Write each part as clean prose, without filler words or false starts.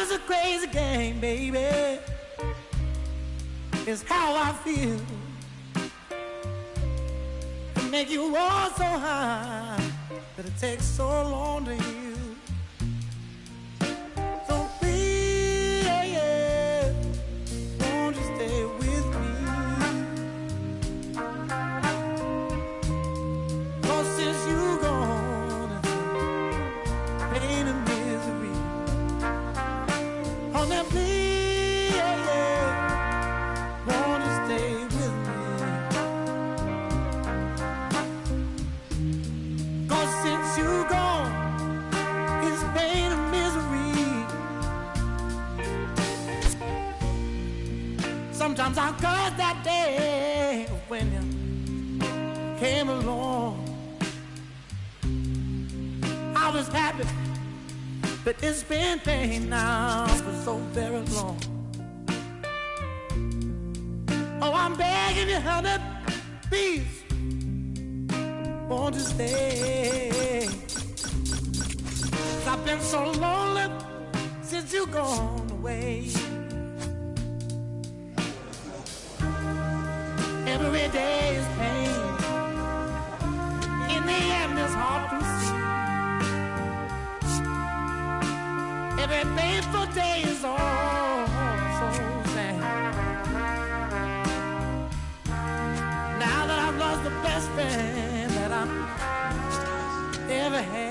is a crazy game, baby. It's how I feel. To make you all so high that it takes so long to heal. So please, won't you stay with me? 'Cause since you gone, it's pain and misery. Oh, now please, won't you stay with me? 'Cause since you gone, it's pain and misery. Sometimes I curse that day when you came along. I was happy, but it's been pain now for so very long. Oh, I'm begging you, honey, please, won't you stay? 'Cause I've been so lonely since you gone away. Every day is pain. In the end, it's hard to see. Every painful day is all so sad. Now that I've lost the best friend that I've ever had.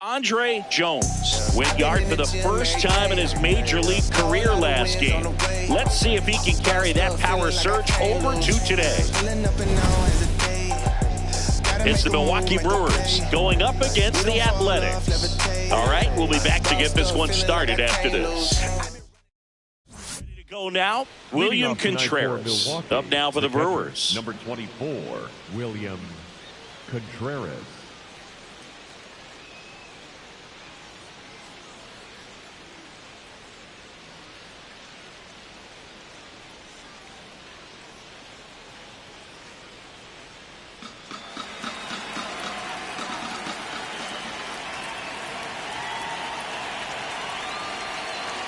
Andre Jones went yard for the first time in his major league career last game. Let's see if he can carry that power surge over to today. It's the Milwaukee Brewers going up against the Athletics. All right, we'll be back to get this one started after this. Ready to go now, William Contreras up now for the Brewers. Number 24, William Contreras.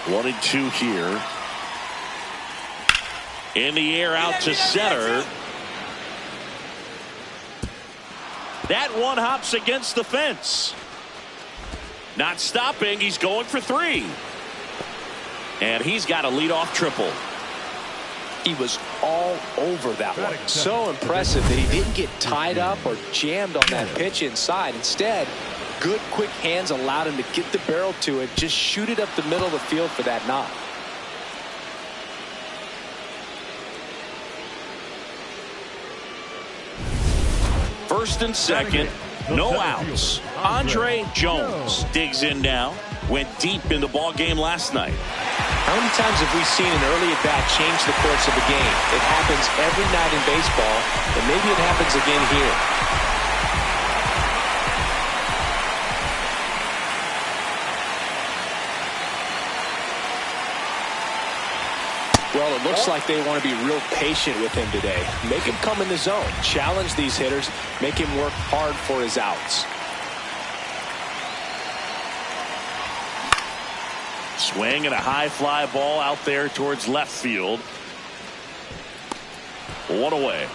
One and two here. In the air out to center. That one hops against the fence. Not stopping. He's going for three. And he's got a leadoff triple. He was all over that one. So impressive that he didn't get tied up or jammed on that pitch inside. Instead, good quick hands allowed him to get the barrel to it, just shoot it up the middle of the field for that knock. First and second, no outs. Andre Jones digs in now. Went deep in the ball game last night. How many times have we seen an early at-bat change the course of a game? It happens every night in baseball, and maybe it happens again here. Well, it looks like they want to be real patient with him today. Make him come in the zone. Challenge these hitters. Make him work hard for his outs. Swing and a high fly ball out there towards left field. One away.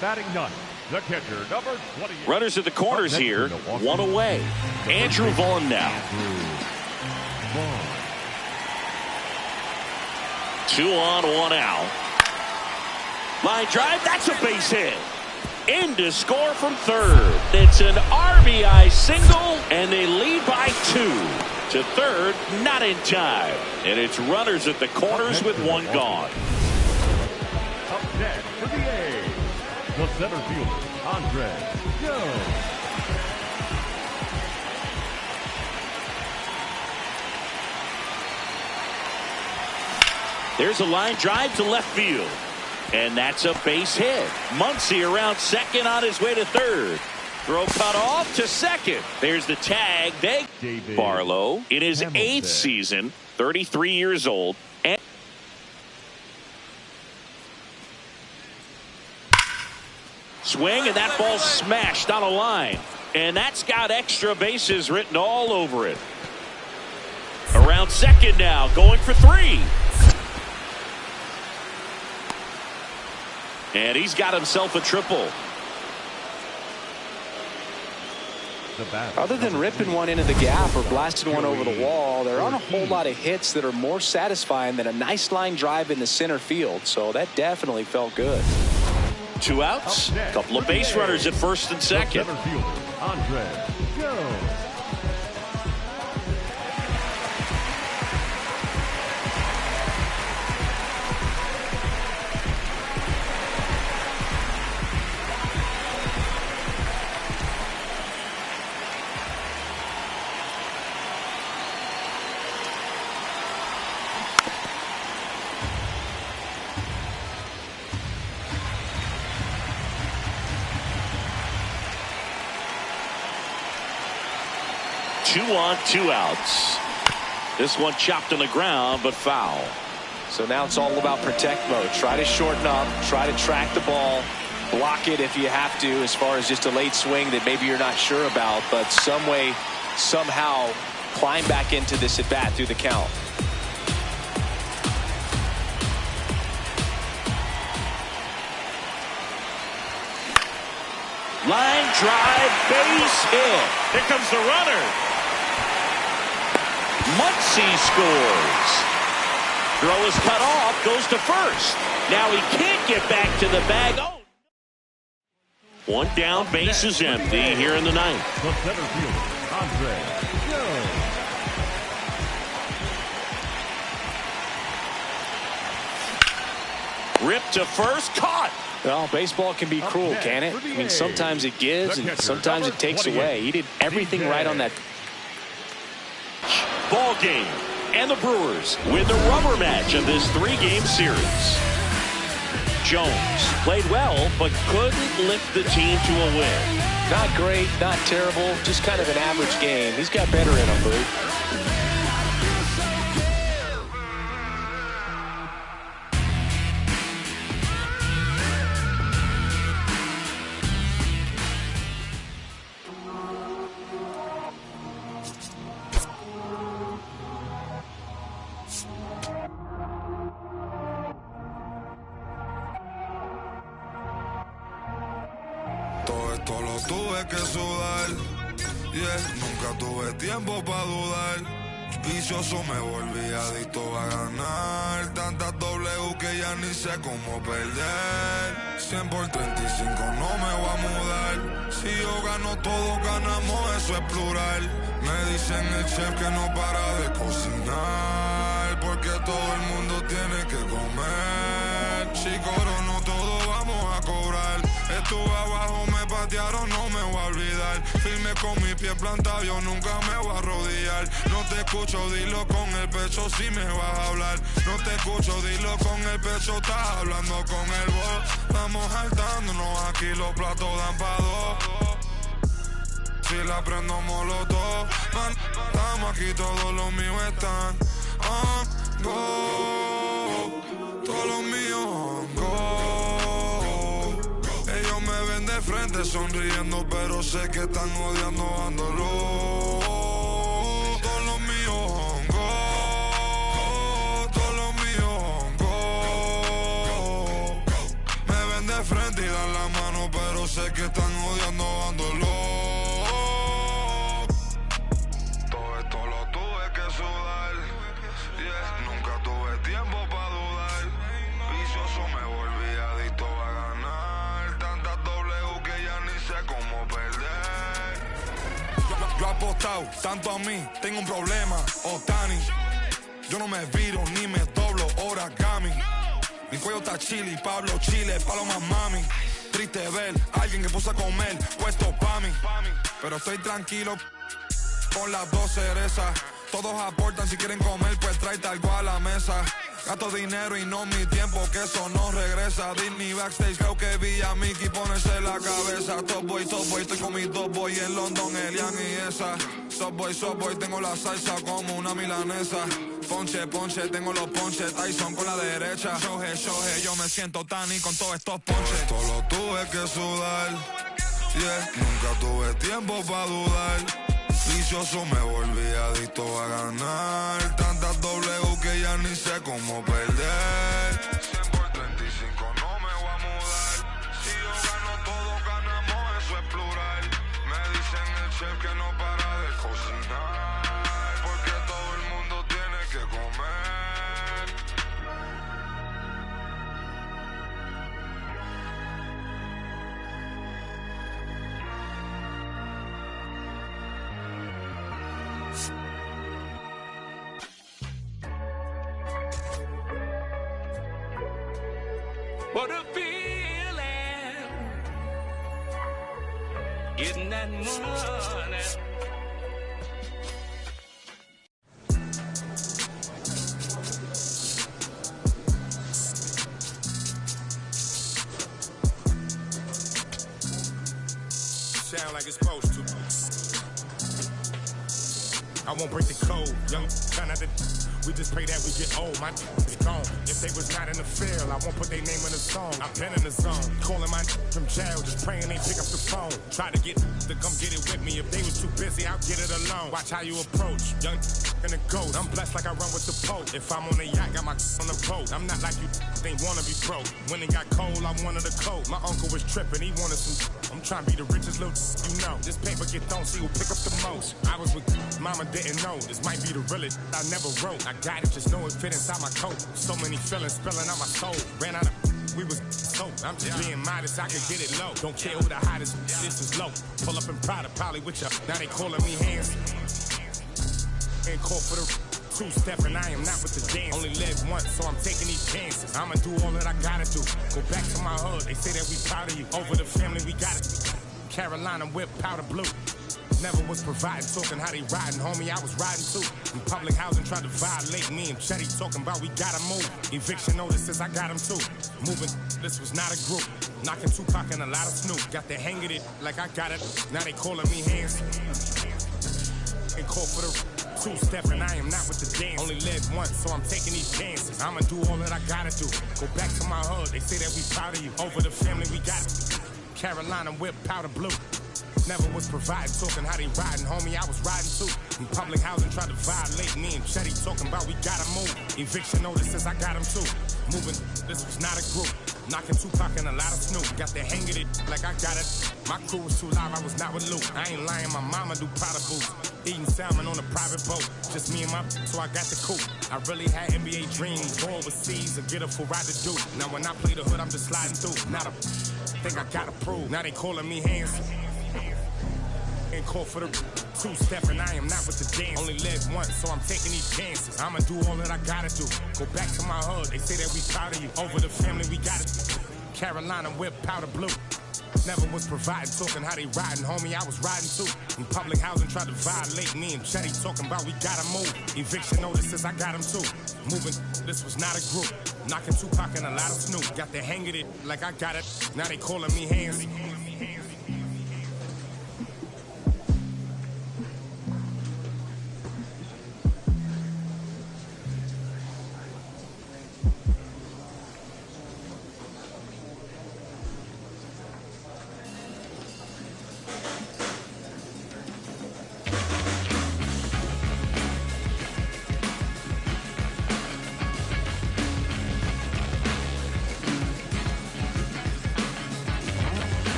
Batting ninth, the catcher, number 28. Runners at the corners here. One away. Andrew Vaughn now. 2 on, 1 out. Line drive. That's a base hit. In to score from third. It's an RBI single, and they lead by 2. To third, not in time. And it's runners at the corners with 1 gone. Up next for the A's, the center fielder, Andre Jones. There's a line drive to left field. And that's a base hit. Muncy around second on his way to third. Throw cut off to second. There's the tag. David Barlow in his Hamilton. 8th season, 33 years old. And swing, and that ball smashed on a line. And that's got extra bases written all over it. Around second now, going for 3. And he's got himself a triple. Other than ripping one into the gap or blasting one over the wall, there aren't a whole lot of hits that are more satisfying than a nice line drive in the center field. So that definitely felt good. 2 outs, a couple of base runners at first and second. Center fielder, Andre Jones. Two on, 2 outs. This one chopped on the ground, but foul. So now it's all about protect mode. Try to shorten up, try to track the ball, block it if you have to, as far as just a late swing that maybe you're not sure about, but some way, somehow climb back into this at bat through the count. Line drive, base hit. Here comes the runner. Muncy scores. Throw is cut off, goes to first. Now he can't get back to the bag. Oh. One down, base is empty here in the ninth. The center fielder, Andre Jones. Ripped to first, caught. Well, baseball can be cruel, can it? I mean, sometimes it gives and sometimes it takes away. He did everything right on that. Ball game. And the Brewers win the rubber match of this 3-game series. Jones played well, but couldn't lift the team to a win. Not great, not terrible, just kind of an average game. He's got better in him, Boo. Todo esto lo tuve que sudar, yeah. Nunca tuve tiempo para dudar. Vicioso me volví adicto a ganar. Tantas W que ya ni sé cómo perder. 100 por 35 no me voy a mudar. Si yo gano, todos ganamos, eso es plural. Me dicen el chef que no para de cocinar, porque todo el mundo tiene que comer. Si corono todo vamos a cobrar. Estuve abajo, me patearon, no me voy a olvidar. Firme con mi pie plantado, yo nunca me voy a arrodillar. No te escucho, dilo con el pecho si me vas a hablar. No te escucho, dilo con el pecho, estás hablando con el voz. Vamos saltándonos, aquí los platos dan pa' dos. Si la prendo molotov, man, estamos aquí, todos los míos están on go. Todos los míos on go. Ellos me ven de frente sonriendo, pero sé que están odiando, ándolo. Todos los míos on go. Todos los míos on go. Me ven de frente y dan la mano, pero sé que están odiando, ándolo. Yo apostado tanto a mí, tengo un problema, Otani. Yo no me viro ni me doblo, origami. Mi cuello está chili, Pablo Chile, paloma mami. Triste ver a alguien que puso a comer, puesto pa' mí. Pero estoy tranquilo con las dos cerezas. Todos aportan, si quieren comer, pues tráete algo a la mesa. Gasto dinero y no mi tiempo, que eso no regresa. Disney backstage, creo que vi a Mickey ponerse la cabeza. Top boy, estoy con mis dos boy en London, Elian y esa. Top boy, tengo la salsa como una milanesa. Ponche, tengo los ponches, Tyson con la derecha. Shoje, yo me siento Tani con todos estos ponches. Esto lo tuve que sudar, yeah. Nunca tuve tiempo para dudar. Vicioso me volví adicto a ganar. Tantas W que ya ni sé cómo perder. 100 por 35 no me voy a mudar. Si yo gano, todos ganamos, eso es plural. Me dicen el chef que no para de cocinar, porque todo el mundo tiene que comer. What a feeling, getting that money. Sound like it's supposed to. I won't break the code, young son of the. We just pray that we get old, my is gone. If they was not in the field, I won't put their name in the song. I've been in the zone, calling my from jail, just praying they pick up the phone. Try to get to come get it with me. If they was too busy, I'll get it alone. Watch how you approach, young and a ghost. I'm blessed like I run with the Pope. If I'm on the yacht, got my on the boat. I'm not like you, they wanna be broke. When it got cold, I wanted a coat. My uncle was tripping, he wanted some. I'm trying to be the richest little you know. This paper get thrown, see who pick up the most. I was with mama, didn't know. This might be the realest I never wrote. I got it, just know it fit inside my coat. So many feelings spilling out my soul. Ran out of we was so. I'm just being modest, I could get it low. Don't care who the hottest, this is low. Pull up in Prada, probably with ya. Now they calling me hands. In court for the two-step, and I am not with the dance. Only live once, so I'm taking these chances. I'ma do all that I gotta do. Go back to my hood, they say that we proud of you. Over the family, we got it. Carolina whip, powder blue. Never was providing, talking how they riding, homie, I was riding too. In public housing, tried to violate me and Chetty talking about we gotta move. Eviction notices, I got them too. Moving, this was not a group. Knocking Tupac and a lot of Snoop. Got the hang of it like I got it. Now they calling me hands. In court for the two-step, and I am not with the dance. Only live once, so I'm taking these chances. I'ma do all that I gotta do. Go back to my hood, they say that we proud of you. Over the family, we got it. Carolina whip, powder blue. Never was providing, talking how they riding, homie, I was riding too. In public housing, tried to violate me and Chetty talking about we gotta move. Eviction notices, I got them too. Moving, this was not a group. Knocking Tupac and a lot of Snoop. Got the hang of it like I got it. My crew was too loud, I was not with Luke. I ain't lying, my mama do Prada boots. Eating salmon on a private boat. Just me and my so I got the coupe. I really had NBA dreams. Go overseas and get a full ride to do. Now when I play the hood, I'm just sliding through. Not a thing I gotta prove. Now they calling me hands. In court for the two-step, and I am not with the dance. Only live once, so I'm taking these chances. I'ma do all that I gotta do. Go back to my hood, they say that we proud of you. Over the family, we got it. Carolina whip, powder blue. Never was providing, talking how they riding, homie, I was riding too. In public housing, tried to violate me and Chetty talking about we gotta move. Eviction notices, I got them too. Moving, this was not a group. Knocking Tupac and a lot of Snoop. Got the hang of it like I got it. Now they calling me hands.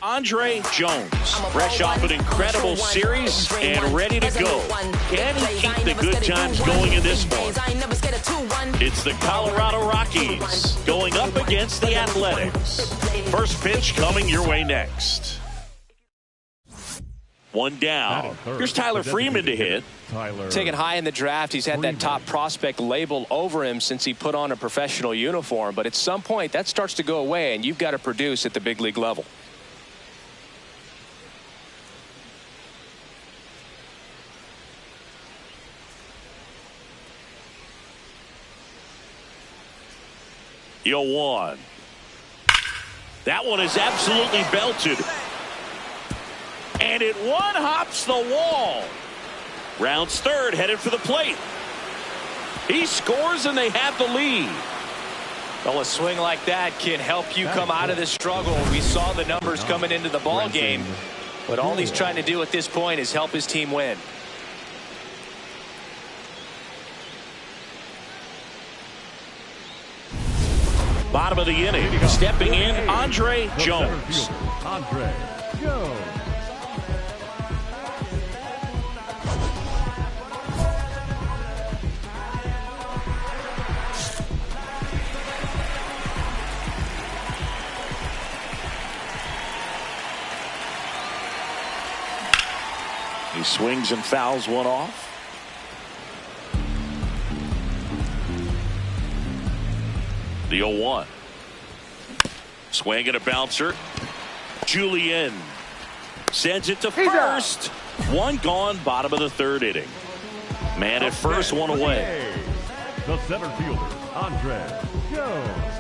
Andre Jones, fresh off an incredible series and ready to go. Can he keep the good times going in this one? It's the Colorado Rockies going up against the Athletics. First pitch coming your way next. One down. Here's Tyler Freeman to hit. Taken high in the draft, he's had that top prospect label over him since he put on a professional uniform. But at some point, that starts to go away, and you've got to produce at the big league level. The 0-1. That one is absolutely belted. And it one-hops the wall. Rounds third, headed for the plate. He scores, and they have the lead. Well, a swing like that can help you come out of this struggle. We saw the numbers coming into the ball game, but all he's trying to do at this point is help his team win. Bottom of the inning, stepping in, Andre Jones. Andre Jones. He swings and fouls one off. The 0-1. Swing and a bouncer. Julien sends it to first. One gone, bottom of the third inning. Man at first, one away. The center fielder, Andres Jones.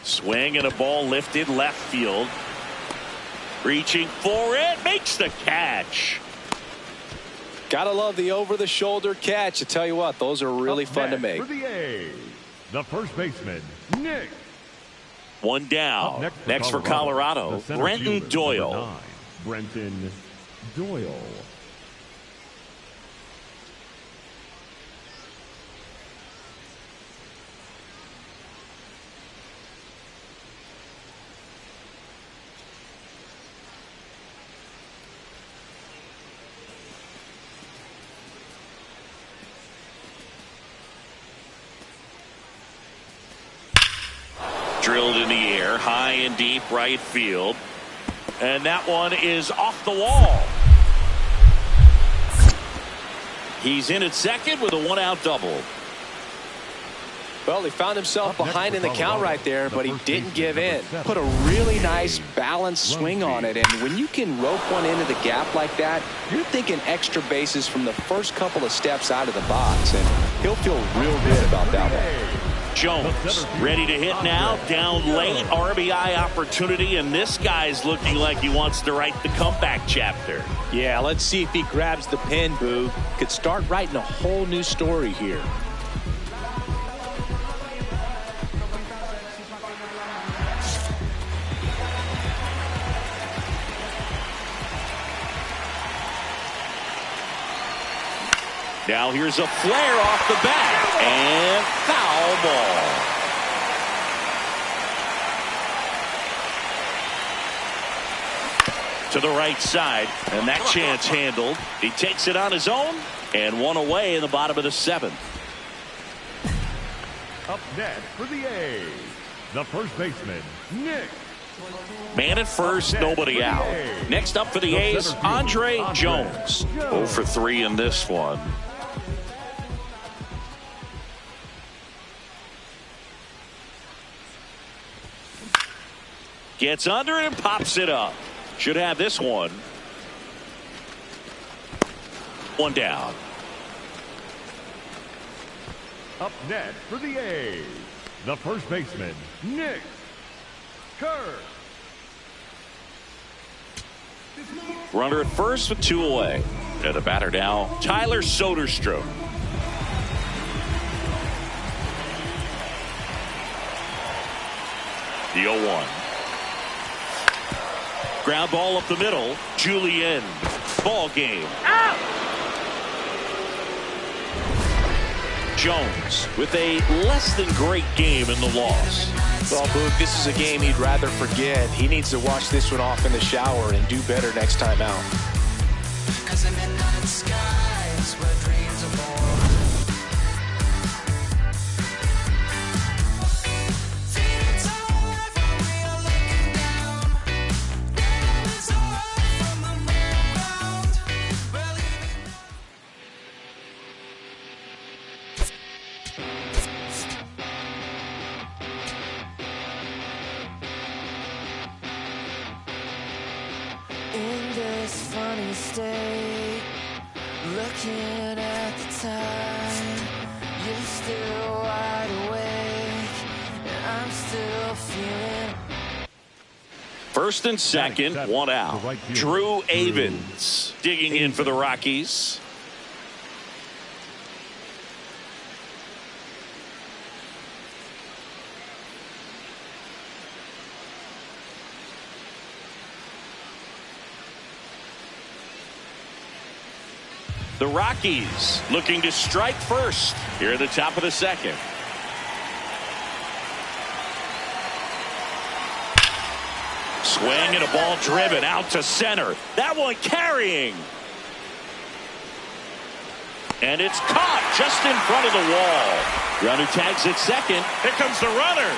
Swing and a ball lifted left field. Reaching for it, makes the catch. Gotta love the over-the-shoulder catch. I tell you what, those are really fun to make. For the A's, the first baseman, Nick. One down. Next for Colorado, Brenton Doyle. Brenton Doyle. Drilled in the air, high and deep right field. And that one is off the wall. He's in at second with a one-out double. Well, he found himself behind in the count right there, but he didn't give in. Put a really nice balanced swing on it, and when you can rope one into the gap like that, you're thinking extra bases from the first couple of steps out of the box, and he'll feel real good about that one. Jones ready to hit now, down late, RBI opportunity, and this guy's looking like he wants to write the comeback chapter. Yeah, let's see if he grabs the pen, Boo. Could start writing a whole new story here. Now here's a flare off the bat and foul ball. To the right side, and that chance handled. He takes it on his own, and one away in the bottom of the seventh. Up next for the A's, the first baseman, Nick. Man at first, nobody out. Next up for the A's, Andre Jones. 0 for 3 in this one. Gets under it and pops it up. Should have this one. One down. Up next for the A's, the first baseman, Nick Kerr. Runner at first with 2 away. And the batter now, Tyler Soderstrom. The 0-1. Ground ball up the middle. Julien. Ball game. Out! Jones with a less than great game in the loss. Well, Boog, this is a game he'd rather forget. He needs to wash this one off in the shower and do better next time out. 'Cause the midnight skies where dreams are born. Feeling so high from where you're looking down. Feeling so high from the ground. In this funny state, looking at the time, you're still wide awake, and I'm still feeling. First and second, one out. Drew Avans digging in for the Rockies. The Rockies looking to strike first here at the top of the second. Swing and a ball driven out to center. That one carrying. And it's caught just in front of the wall. Runner tags at second. Here comes the runner.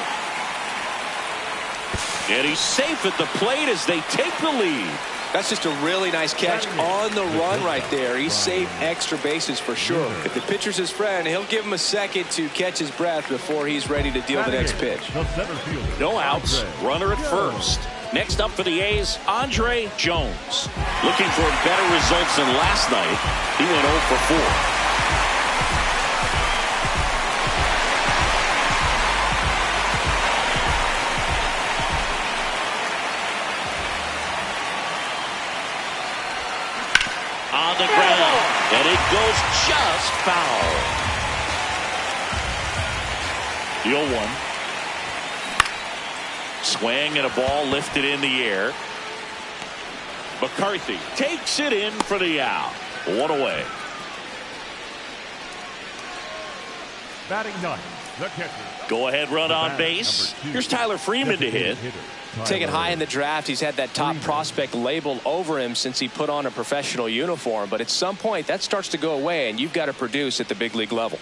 And he's safe at the plate as they take the lead. That's just a really nice catch on the run right there. He saved extra bases for sure. If the pitcher's his friend, he'll give him a second to catch his breath before he's ready to deal the next pitch. No outs, runner at first. Next up for the A's, Andre Jones. Looking for better results than last night. He went 0 for 4. On the ground, and it goes just foul. The 0-1. Swing and a ball lifted in the air. McCarthy takes it in for the out. 1 away. Batting ninth, the catcher. Go ahead run on base. Here's Tyler Freeman to hit. Taken high in the draft, he's had that top prospect label over him since he put on a professional uniform. But at some point, that starts to go away, and you've got to produce at the big league level.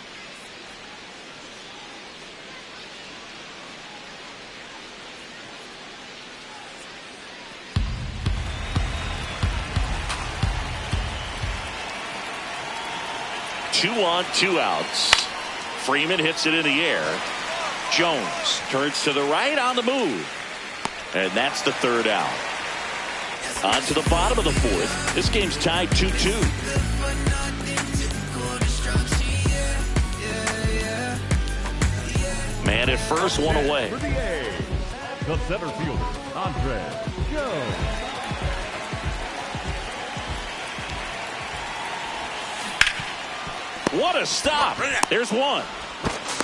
Two on, 2 outs. Freeman hits it in the air. Jones turns to the right on the move. And that's the 3rd out. On to the bottom of the 4th. This game's tied 2-2. Man at first, 1 away. For the A's, the center fielder, Andre Jones. What a stop. There's one.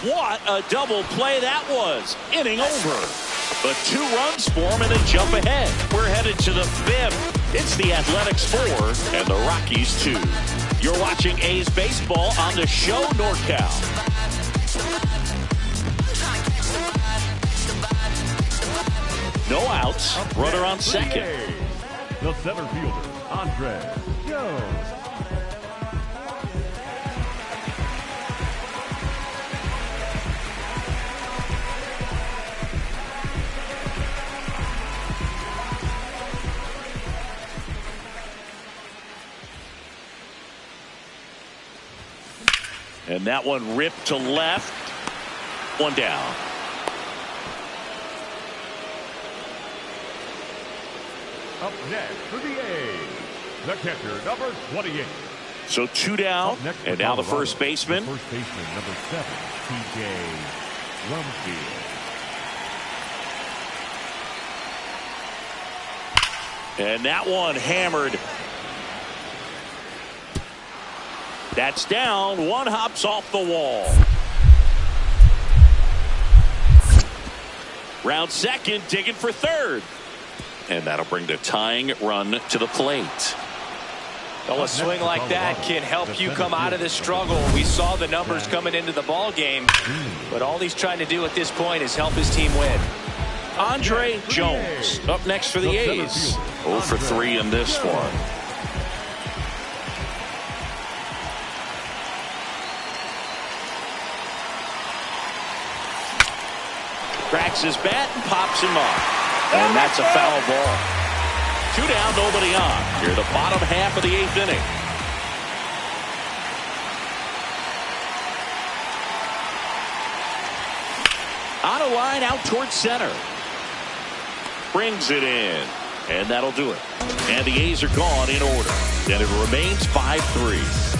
What a double play that was. Inning over. But 2 runs for him and a jump ahead. We're headed to the 5th. It's the Athletics 4 and the Rockies 2. You're watching A's baseball on the show NorCal. No outs. Runner on second. The center fielder, Andre Jones. And that one ripped to left. 1 down. Up next for the A's, the catcher, number 28. So 2 down, and now the first baseman. First baseman, number 7, T.J. Rumfield. And that one hammered. That's down. One hops off the wall. Round second, digging for third. And that'll bring the tying run to the plate. Well, a swing like that can help you come out of this struggle. We saw the numbers coming into the ball game, but all he's trying to do at this point is help his team win. Andre Jones up next for the A's. 0 for 3 in this one. Cracks his bat and pops him up. And that's a foul ball. 2 down, nobody on. Here, the bottom half of the 8th inning. On a line out towards center. Brings it in. And that'll do it. And the A's are gone in order. And it remains 5-3.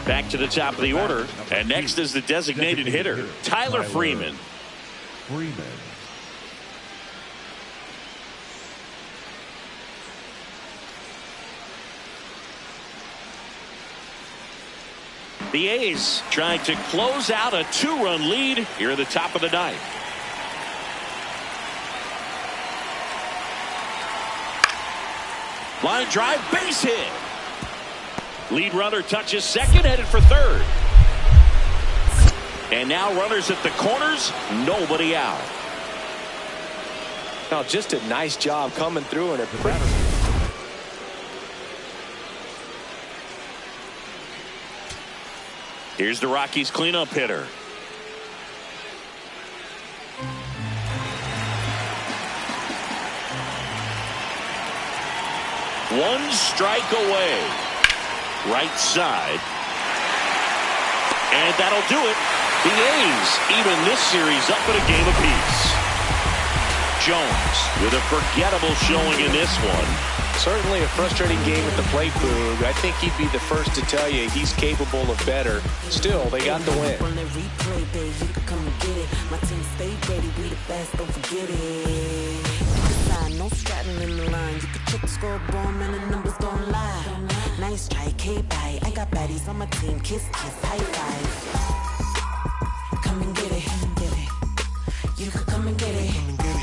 Back to the top of the order. And next is the designated hitter, Tyler Freeman. The A's trying to close out a 2-run lead here at the top of the 9th. Line drive, base hit. Lead runner touches second, headed for third. And now runners at the corners, nobody out. Now just a nice job coming through and a pretty. Here's the Rockies cleanup hitter. One strike away. Right side. And that'll do it. The A's even this series up at a game apiece. Jones with a forgettable showing in this one. Certainly a frustrating game at the plate, Boog. I think he'd be the first to tell you he's capable of better. Still, they got the win. On that replay, babe, you can come and get it. My team stay ready, we the best, don't forget it. Pick a side, no straddling in the line. You can check the scoreboard, man, the numbers don't lie. Nice strike, hey, bye. I got baddies on my team, kiss, kiss, high five. Come and get it, get it. You can come and get it. Come and get it.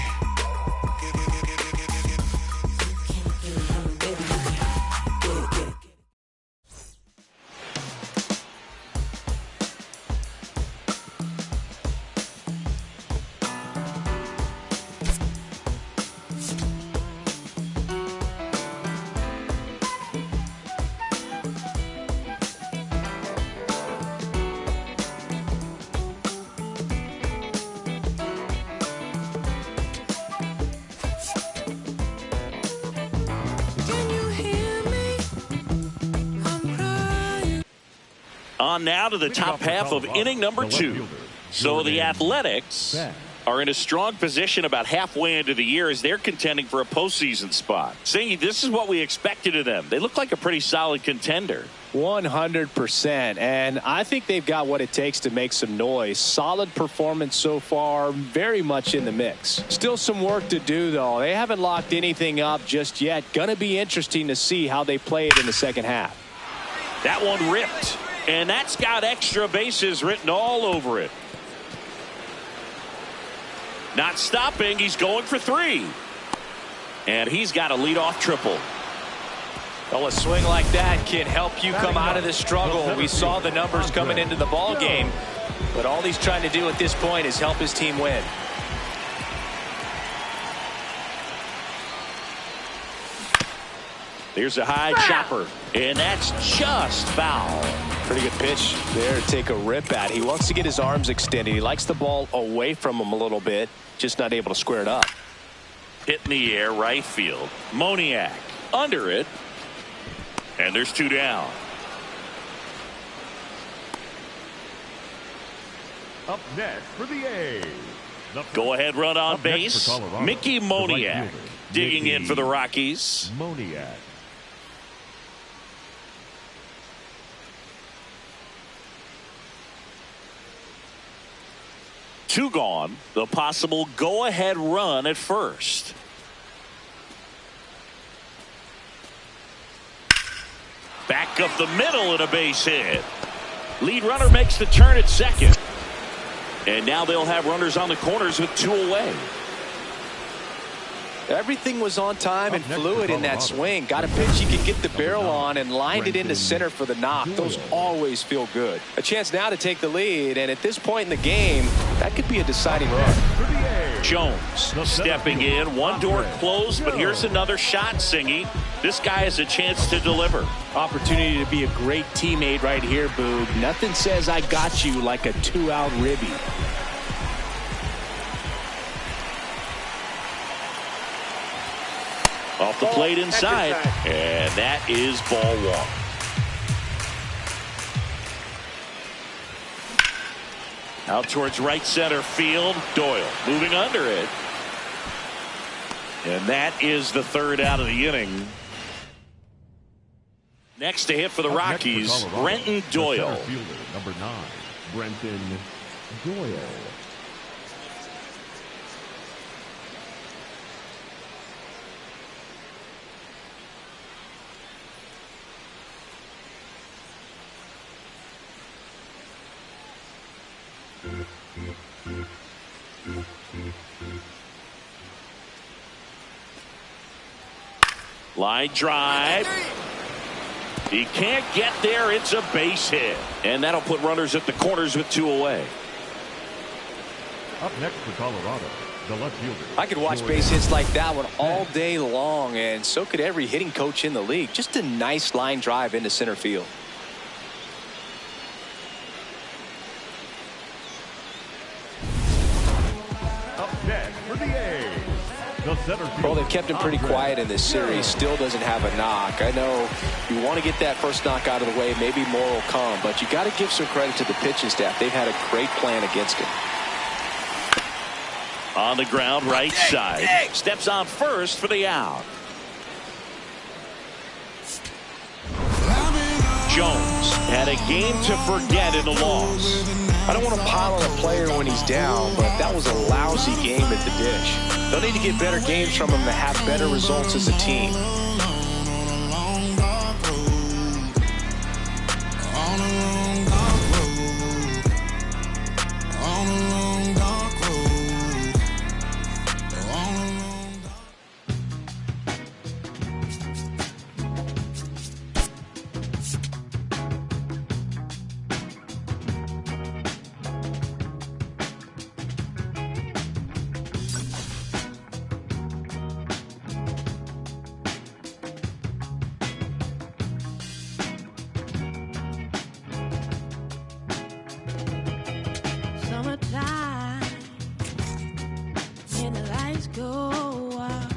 On now to the top half of inning number 2. So the Athletics are in a strong position about halfway into the year as they're contending for a postseason spot. Saying this is what we expected of them. They look like a pretty solid contender. 100%. And I think they've got what it takes to make some noise. Solid performance so far, very much in the mix. Still some work to do, though. They haven't locked anything up just yet. Gonna be interesting to see how they play it in the second half. That one ripped. And that's got extra bases written all over it. Not stopping. He's going for 3. And he's got a leadoff triple. Well, a swing like that can help you come out of this struggle. We saw the numbers coming into the ball game, but all he's trying to do at this point is help his team win. There's a high chopper, and that's just foul. Pretty good pitch there to take a rip at. He wants to get his arms extended. He likes the ball away from him a little bit, just not able to square it up. Hit in the air, right field. Moniak under it, and there's 2 down. Up next for the A's. Go ahead run on Up next base. for Colorado, Mickey the right Moniak fielder, digging in Mickey for the Rockies. Moniak. Two gone. The possible go-ahead run at first. Back up the middle and a base hit. Lead runner makes the turn at second. And now they'll have runners on the corners with 2 away. Everything was on time and fluid in that swing. Got a pitch he could get the barrel on and lined it into center for the knock. Those always feel good. A chance now to take the lead, and at this point in the game, that could be a deciding run. Jones stepping in. One door closed, but here's another shot, Singy. This guy has a chance to deliver. Opportunity to be a great teammate right here, Boog. Nothing says I got you like a 2-out ribby. Off the plate inside, and that is ball 1. Out towards right center field. Doyle moving under it. And that is the 3rd out of the inning. Next to hit for the Rockies, Brenton Doyle. Number 9, Brenton Doyle. Line drive. He can't get there. It's a base hit. And that'll put runners at the corners with 2 away. Up next for Colorado, the left fielder. I could watch base hits like that one all day long, and so could every hitting coach in the league. Just a nice line drive into center field. Up next for the A's, the center fielder. Well, they've kept him pretty quiet in this series. Still doesn't have a knock. I know you want to get that first knock out of the way. Maybe more will come, but you got to give some credit to the pitching staff. They've had a great plan against him. On the ground, right side. Steps on first for the out. Jones had a game to forget in the loss. I don't want to pile on a player when he's down, but that was a lousy game at the dish. They'll need to get better games from him to have better results as a team. Summertime, and the lights go out,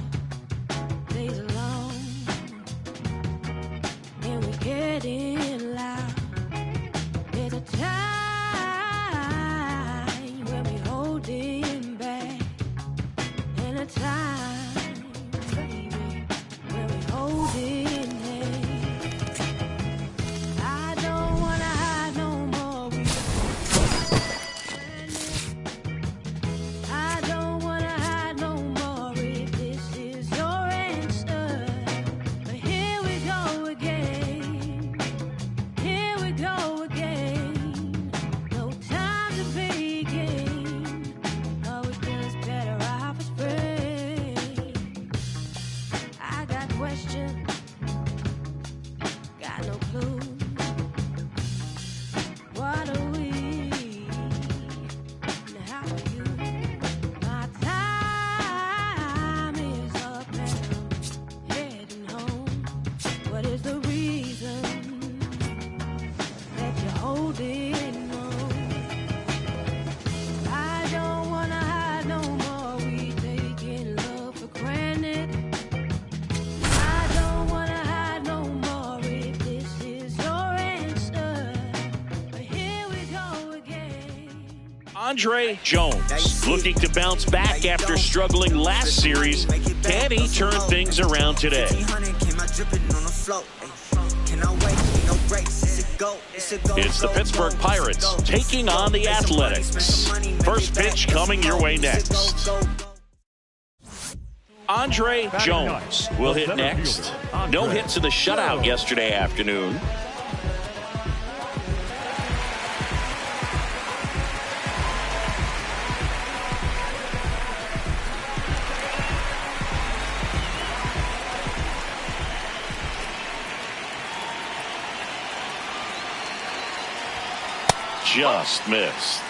days are long, and we're getting loud. There's a time when we holding back, and a time, baby, when we holding hands. I don't wanna hide no more. I don't wanna hide no more if this is your answer. But here we go again. Here we go again. No time to begin. Oh, we're just better off as friends. I got questions, got no clue. What are we? And how are you? My time is up and I'm heading home. What is the reason that you're holding on? I don't wanna hide no more. We taking love for granted. I don't wanna hide no more if this is your answer. But here we go again. Andre Jones looking to bounce back after struggling last series. Can he turn things around today? It's the Pittsburgh Pirates taking on the Athletics. First pitch coming your way next. Andre Jones will hit next. No hits in the shutout yesterday afternoon. Just missed.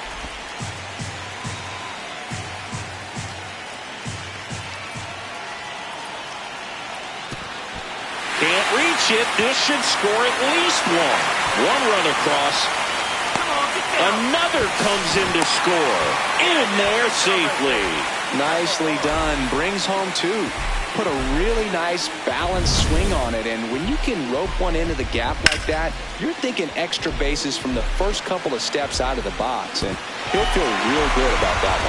Can't reach it. This should score at least one. One run across. Another comes in to score. In there safely. Nicely done. Brings home two. Put a really nice balanced swing on it, and when you can rope one into the gap like that, you're thinking extra bases from the first couple of steps out of the box, and he'll feel real good about that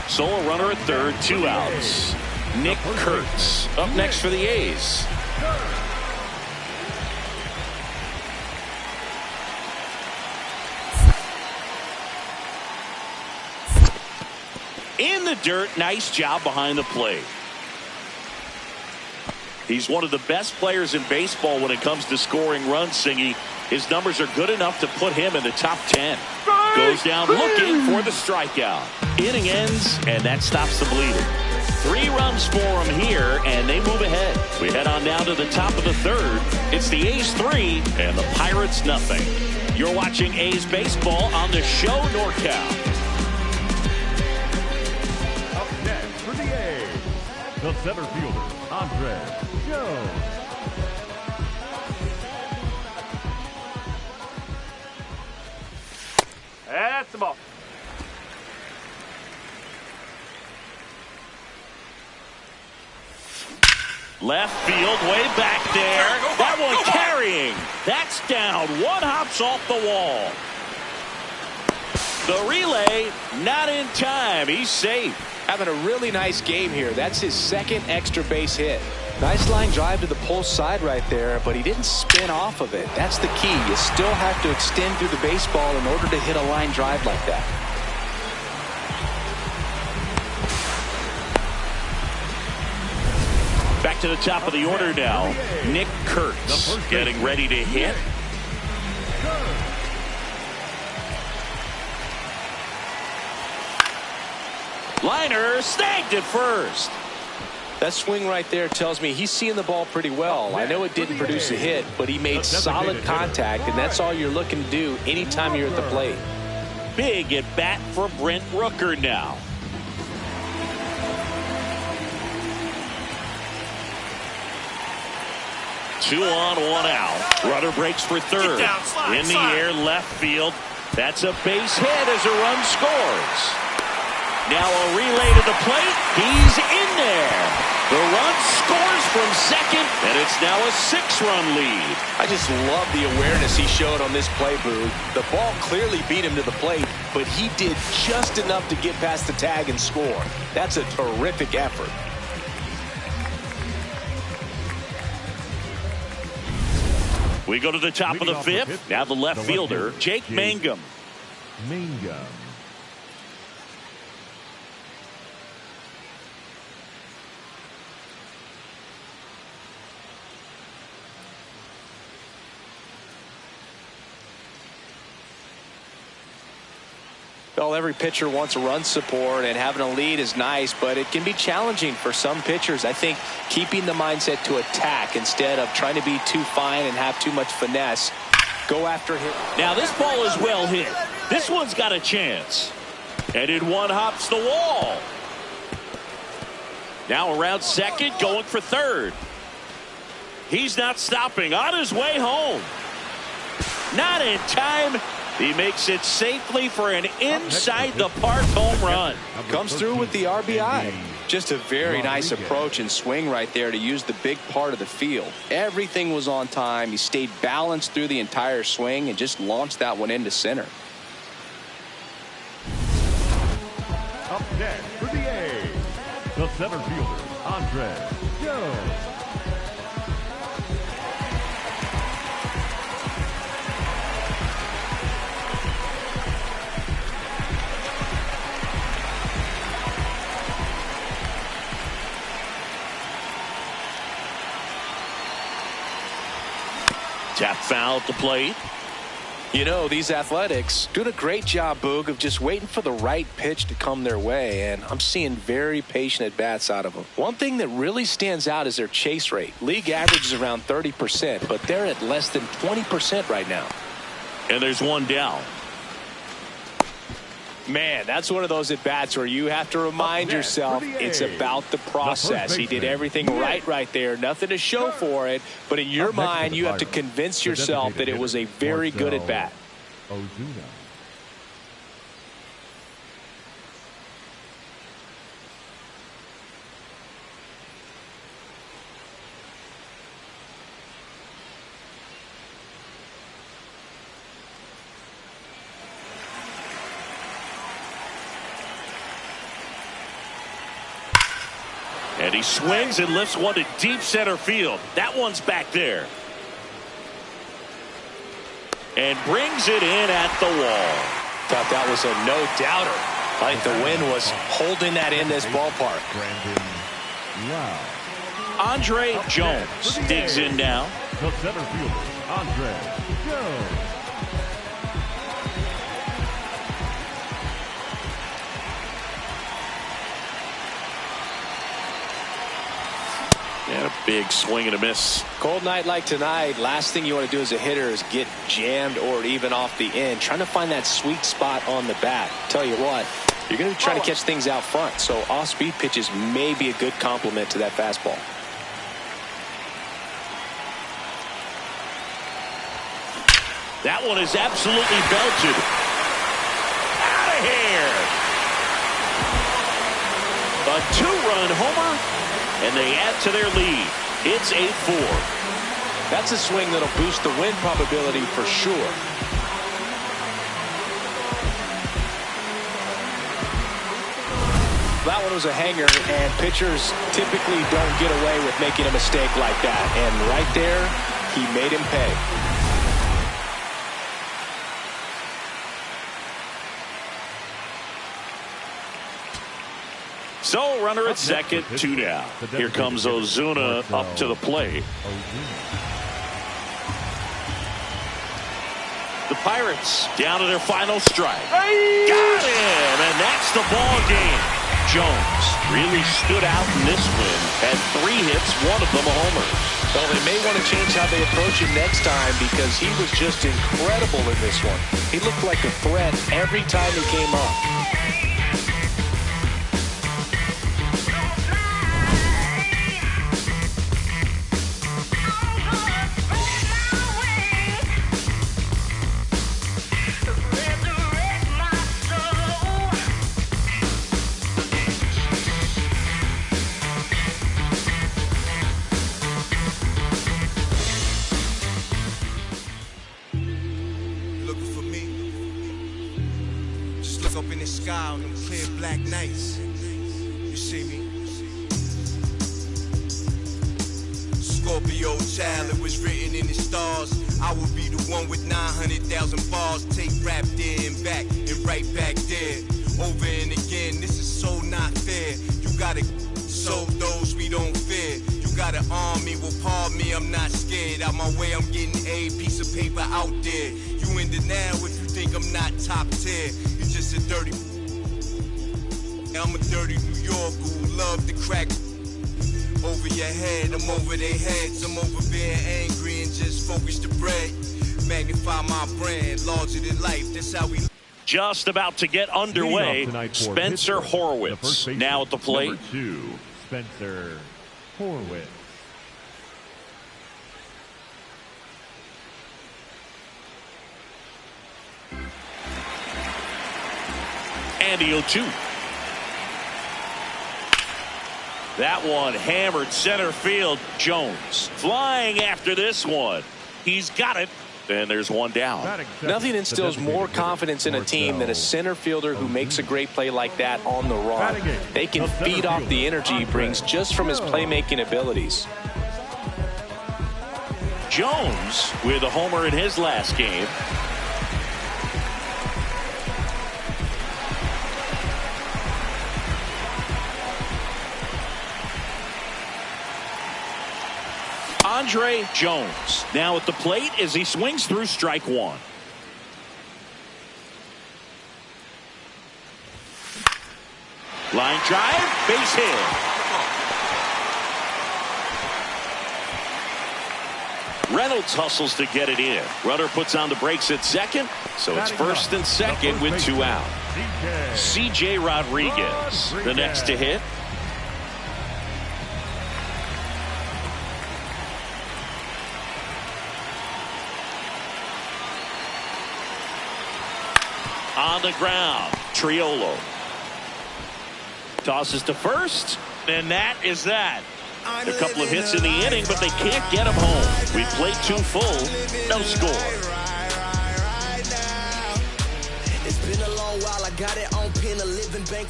one. Solo runner at third, 2 outs. Nick Kurtz up next for the A's. In the dirt, nice job behind the plate. He's one of the best players in baseball when it comes to scoring runs, Singy. His numbers are good enough to put him in the top 10. Goes down looking for the strikeout. Inning ends, and that stops the bleeding. 3 runs for him here, and they move ahead. We head on down to the top of the third. It's the A's 3 and the Pirates nothing. You're watching A's baseball on the show NorCal. Up next for the A's, the center fielder, Andres Jones. That's the ball. Left field, way back there. That one carrying. That's down. One hops off the wall. The relay, not in time. He's safe. Having a really nice game here. That's his second extra base hit. Nice line drive to the pole side right there, but he didn't spin off of it. That's the key. You still have to extend through the baseball in order to hit a line drive like that. Back to the top of the order now. Nick Kurtz getting ready to hit. Liner snagged at first. That swing right there tells me he's seeing the ball pretty well. I know it didn't produce a hit, but he made solid contact, and that's all you're looking to do anytime you're at the plate. Big at bat for Brent Rooker now. Two on, one out. Runner breaks for third. In the air, left field. That's a base hit as a run scores. Now a relay to the plate. He's in there. The run scores from second, and it's now a 6-run lead. I just love the awareness he showed on this play, Boog. The ball clearly beat him to the plate, but he did just enough to get past the tag and score. That's a terrific effort. We go to the top of the fifth. Now the left fielder, Jake Mangum. Well, every pitcher wants a run support, and having a lead is nice, but it can be challenging for some pitchers. I think keeping the mindset to attack instead of trying to be too fine and have too much finesse. Go after him. Now this ball is well hit. This one's got a chance. And it one hops the wall. Now around second, going for third. He's not stopping. On his way home. Not in time. He makes it safely for an inside-the-park home run. Comes through with the RBI. Just a very nice approach and swing right there to use the big part of the field. Everything was on time. He stayed balanced through the entire swing and just launched that one into center. Up next for the A's, the center fielder, Andres Jones. Tap foul at the plate. You know, these Athletics doing a great job, Boog, of just waiting for the right pitch to come their way, and I'm seeing very patient at-bats out of them. One thing that really stands out is their chase rate. League average is around 30%, but they're at less than 20% right now. And there's one down. Man, that's one of those at-bats where you have to remind yourself it's about the process. He did everything right there. Nothing to show for it. But in your mind, you have to convince yourself that it was a very good at-bat. And he swings and lifts one to deep center field. That one's back there. And brings it in at the wall. Thought that was a no-doubter. I think the wind was holding that in this ballpark. Andre Jones digs in now. The center fielder, Andre Jones. And a big swing and a miss. Cold night like tonight, last thing you want to do as a hitter is get jammed or even off the end. Trying to find that sweet spot on the bat. Tell you what, you're going to be trying to catch things out front, so off-speed pitches may be a good complement to that fastball. That one is absolutely belted. Out of here. A two-run homer, and they add to their lead. It's 8-4. That's a swing that'll boost the win probability for sure. That one was a hanger, and pitchers typically don't get away with making a mistake like that. And right there, he made him pay. So, runner at second, 2 down. Here comes Ozuna up to the plate. The Pirates down to their final strike. Got him, and that's the ball game. Jones really stood out in this win. Had 3 hits, one of them a homer. Well, they may want to change how they approach him next time because he was just incredible in this one. He looked like a threat every time he came up. Up in the sky on them clear black nights. You see me? Scorpio child, it was written in the stars. I would be the one with 900,000 bars. Take rap there and back and right back there. Over and again, this is so not fair. You gotta sow those we don't fear. You gotta arm me, well pardon me, I'm not scared. Out my way, I'm getting a piece of paper out there. You in denial if you think I'm not top tier. Just a dirty. I'm a dirty New Yorker who love to crack over your head. I'm over their heads. I'm over being angry and just focus the bread. Magnify my brand, larger than life. That's how we. Just about to get underway. Spencer Horwitz now at the plate. Number 2, Spencer Horwitz. And the 0-2. That one hammered center field. Jones flying after this one. He's got it. And there's one down. Nothing instills more confidence in a team than a center fielder who makes a great play like that on the run. They can feed off the energy he brings just from his playmaking abilities. Jones with a homer in his last game. Andre Jones now at the plate as he swings through strike one. Line drive, base hit. Reynolds hustles to get it in. Runner puts on the brakes at second, so it's first and second with 2 out. C.J. Rodriguez, the next to hit. On the ground, Triolo tosses to first, and that is that. A couple of hits in the inning, but they can't get him home. We played 2 full, no score.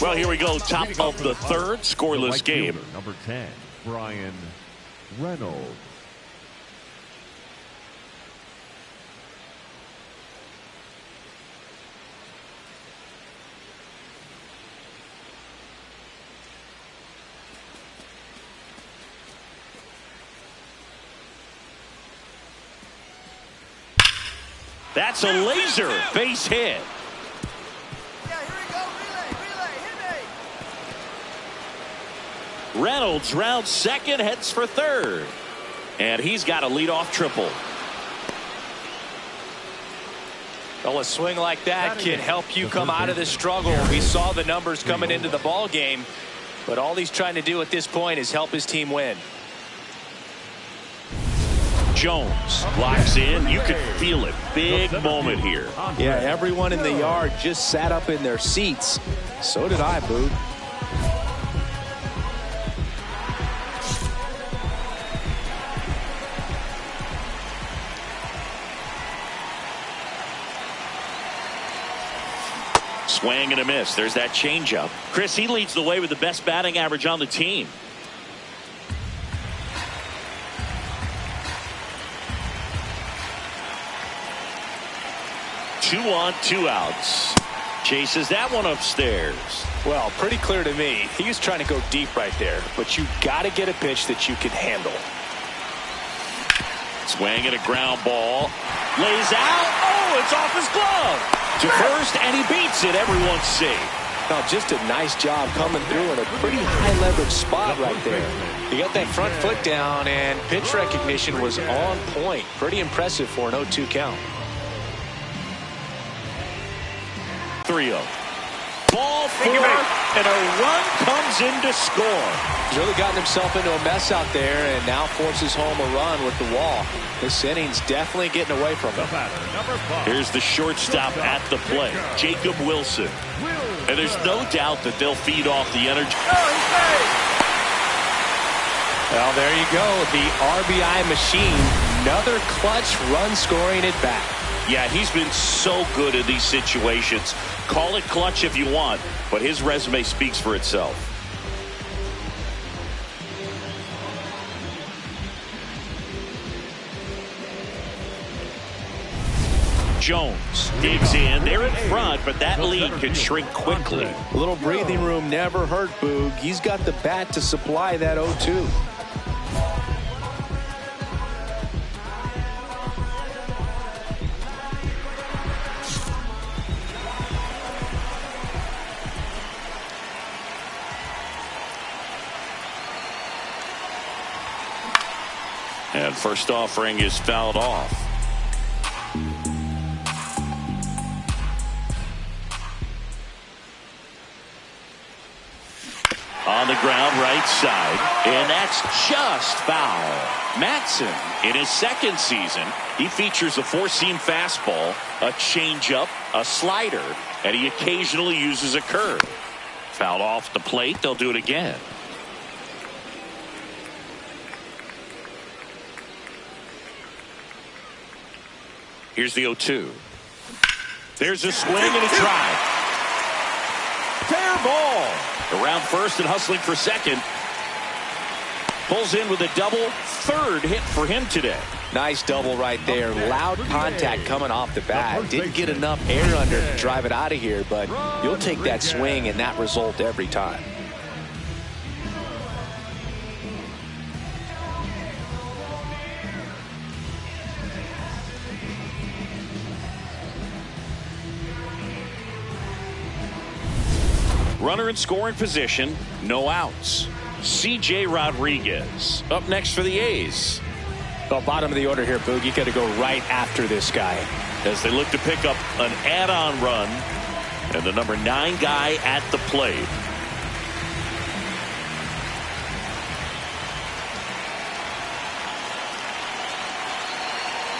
Well, here we go, top of the third, scoreless game. Number 10, Brian Reynolds. That's a laser base hit. Reynolds rounds second, heads for third. And he's got a leadoff triple. Well, a swing like that can help you come out of the struggle. We saw the numbers coming into the ball game, but all he's trying to do at this point is help his team win. Jones locks in. You could feel it. Big moment here. Yeah, everyone in the yard just sat up in their seats. So did I, Boog. Swing and a miss. There's that changeup. Chris, he leads the way with the best batting average on the team. Two on, 2 outs. Chases that one upstairs. Well, pretty clear to me. He was trying to go deep right there, but you got to get a pitch that you can handle. Swing and a ground ball. Lays out. Oh, it's off his glove. To first, and he beats it. Everyone's safe. Now, just a nice job coming through in a pretty high leverage spot right there. He got that front foot down, and pitch recognition was on point. Pretty impressive for an 0-2 count. 3-0. Ball 4, and a run comes in to score. He's really gotten himself into a mess out there and now forces home a run with the wall. This inning's definitely getting away from him. Here's the shortstop at the plate, Jacob Wilson. And there's no doubt that they'll feed off the energy. Well, there you go. The RBI machine. Another clutch run scoring at bat. Yeah, he's been so good in these situations. Call it clutch if you want, but his resume speaks for itself. Jones digs in. They're in front, but that lead could shrink quickly. A little breathing room never hurt Boog. He's got the bat to supply that 0-2. And first offering is fouled off. On the ground, right side, and that's just foul. Matson, in his second season, he features a 4-seam fastball, a changeup, a slider, and he occasionally uses a curve. Fouled off the plate, they'll do it again. Here's the 0-2. There's a swing and a drive. Fair ball. Around first and hustling for second. Pulls in with a double. Third hit for him today. Nice double right there. Loud contact coming off the bat. Didn't get enough air under to drive it out of here, but you'll take that swing and that result every time. Runner in scoring position, no outs. C.J. Rodriguez up next for the A's. Well, bottom of the order here, Boog. You got to go right after this guy. As they look to pick up an add-on run, and the number 9 guy at the plate.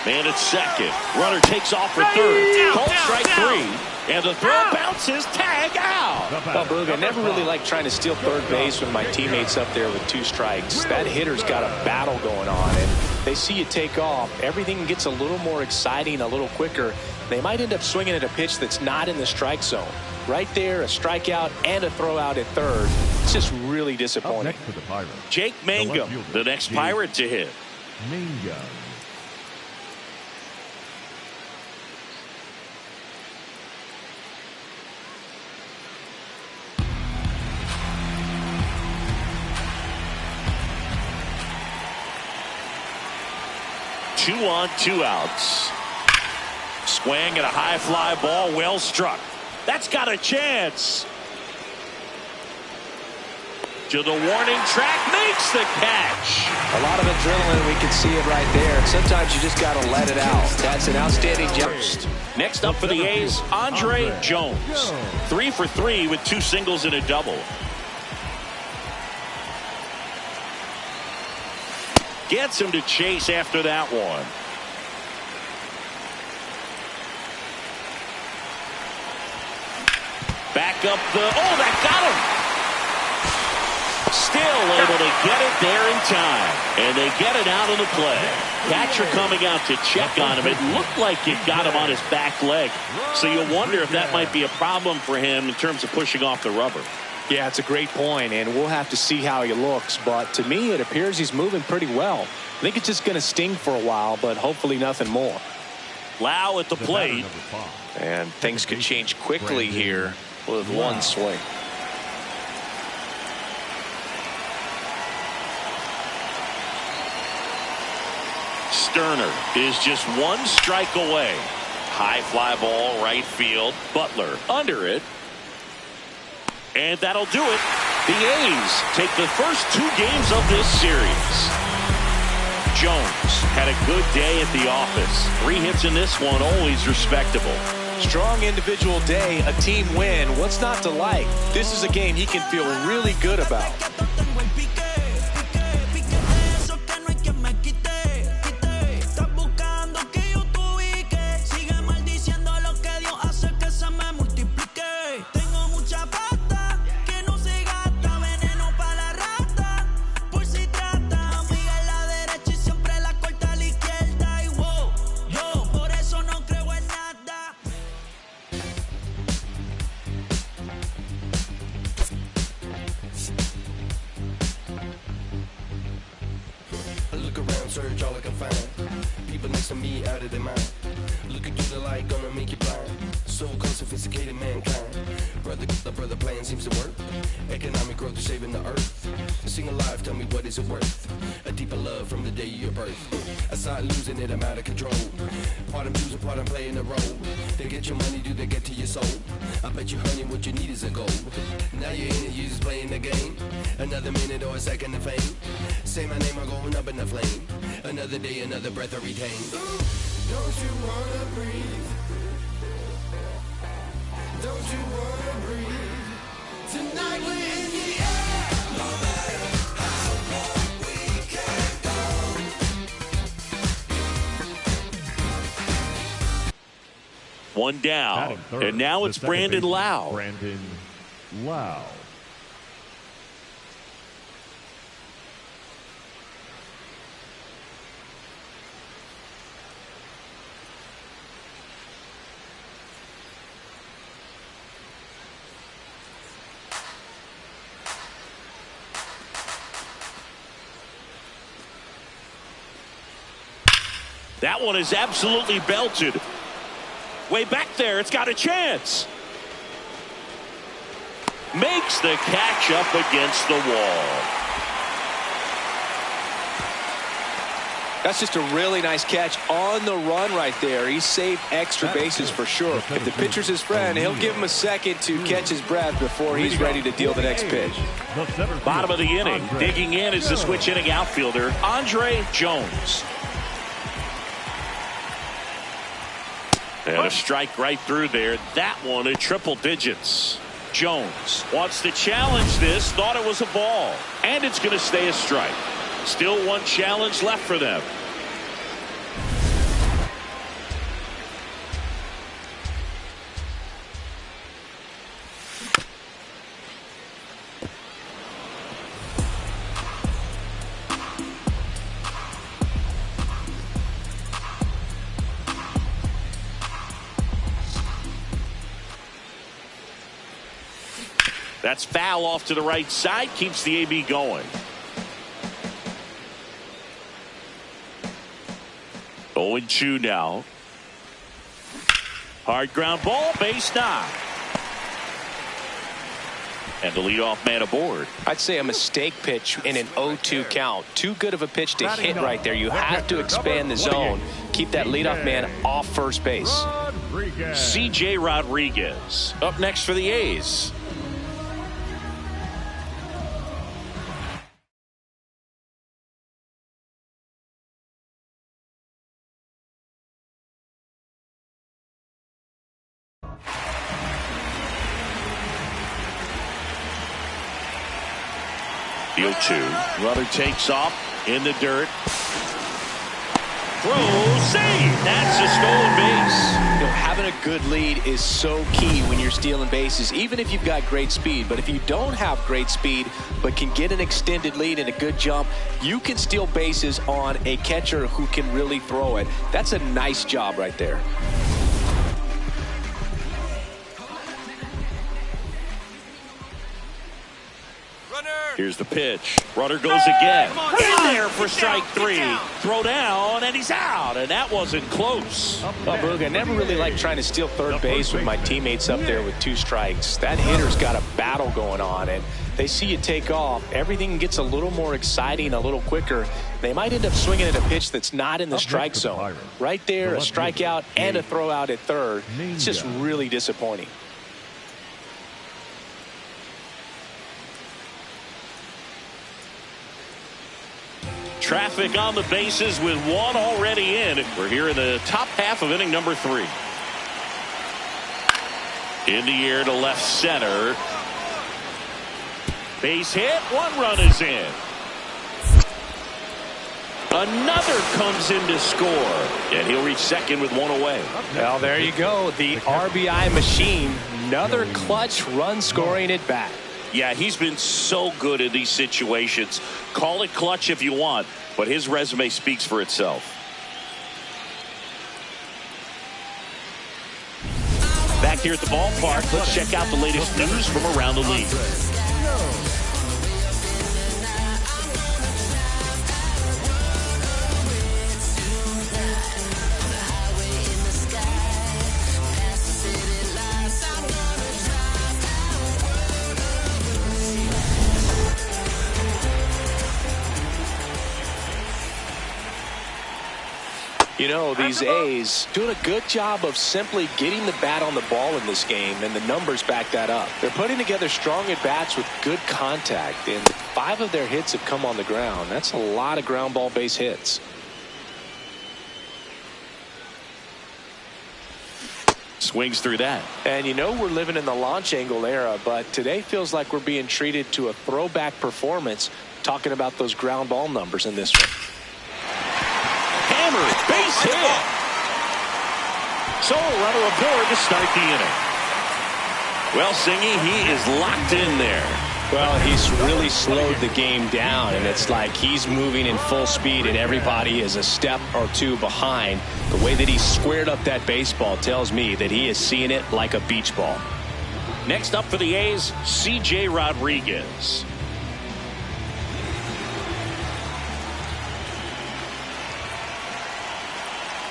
Man at second. Runner takes off for third. Called strike 3. And the throw bounces, tag out. Well, Boog, I never really like trying to steal third base when my teammate's up there with 2 strikes. That hitter's got a battle going on, and they see you take off. Everything gets a little more exciting, a little quicker. They might end up swinging at a pitch that's not in the strike zone. Right there, a strikeout and a throw out at third. It's just really disappointing. Next for the Pirates, Jake Mangum, the next Pirate to hit. Mangum. Two on, 2 outs. Swing and a high fly ball, well struck. That's got a chance. to the warning track, makes the catch. A lot of adrenaline, we can see it right there. And sometimes you just got to let it out. That's an outstanding job. Next up for the A's, Andre Jones. 3 for 3 with 2 singles and a double. Gets him to chase after that one. Back up that got him. Still able to get it there in time. And they get it out of the play. Catcher coming out to check on him. It looked like it got him on his back leg. So you wonder if that might be a problem for him in terms of pushing off the rubber. Yeah, it's a great point, and we'll have to see how he looks. But to me, it appears he's moving pretty well. I think it's just going to sting for a while, but hopefully nothing more. Lau at the plate. And things could change quickly here with one swing. Sterner is just 1 strike away. High fly ball, right field. Butler under it. And that'll do it. The A's take the first 2 games of this series. Jones had a good day at the office. 3 hits in this one, always respectable. Strong individual day, a team win. What's not to like? This is a game he can feel really good about. Search all I can find. People next to me out of their mind. Looking through the light, gonna make you blind. So cold, sophisticated mankind. Brother plan seems to work. Economic growth is saving the earth. Sing alive, tell me what is it worth? A deeper love from the day of your birth. I start losing it, I'm out of control. Part I'm choosing, part I'm playing the role. They get your money, do they get to your soul? I bet you, honey, what you need is a goal. Now you're in it, you just playing the game. Another minute or a second of fame. Say my name, I'm going up in the flame. Another day, another breath I retain. Don't you wanna breathe? Don't you wanna breathe? Tonight we're in the air. No matter how far we can go. One down, and now it's Brandon Lau. Brandon Lau. That one is absolutely belted. Way back there, it's got a chance. Makes the catch up against the wall. That's just a really nice catch on the run right there. He saved extra bases for sure. If the pitcher's his friend, he'll give him a second to catch his breath before he's ready to deal the next pitch. Bottom of the inning, digging in is the switch hitting outfielder, Andre Jones. And a strike right through there. That one in triple digits. Jones wants to challenge this. Thought it was a ball. And it's going to stay a strike. Still one challenge left for them. That's foul off to the right side. Keeps the AB going. 0-2 now. Hard ground ball, base knock. And the leadoff man aboard. I'd say a mistake pitch in an 0-2 count. Too good of a pitch to hit right there. You have to expand the zone. Keep that leadoff man off first base. C.J. Rodriguez up next for the A's. The 0-2. Runner takes off in the dirt. Throw, save. That's a stolen base. You know, having a good lead is so key when you're stealing bases, even if you've got great speed. But if you don't have great speed but can get an extended lead and a good jump, you can steal bases on a catcher who can really throw it. That's a nice job right there. Here's the pitch. Runner goes again. In there for strike 3. Throw down, and he's out. And that wasn't close. Well, Boog, I never really like trying to steal third base with my teammates up there with 2 strikes. That hitter's got a battle going on, and they see you take off. Everything gets a little more exciting, a little quicker. They might end up swinging at a pitch that's not in the strike zone. Right there, a strikeout and a throw out at third. It's just really disappointing. Traffic on the bases with 1 already in. We're here in the top half of inning number 3. In the air to left center. Base hit. 1 run is in. Another comes in to score. And he'll reach second with 1 away. Well, there you go. The RBI machine. Another clutch run scoring at bat. Yeah, he's been so good in these situations. Call it clutch if you want, but his resume speaks for itself. Back here at the ballpark, let's check out the latest news from around the league. You know, these A's doing a good job of simply getting the bat on the ball in this game, and the numbers back that up. They're putting together strong at-bats with good contact, and 5 of their hits have come on the ground. That's a lot of ground ball base hits. Swings through that. And you know we're living in the launch angle era, but today feels like we're being treated to a throwback performance, talking about those ground ball numbers in this one. Hammered, base hit. So a runner aboard to start the inning. Well, Singy, he is locked in there. Well, he's really slowed the game down, and it's like he's moving in full speed and everybody is a step or 2 behind. The way that he squared up that baseball tells me that he is seeing it like a beach ball. Next up for the A's, C.J. Rodriguez.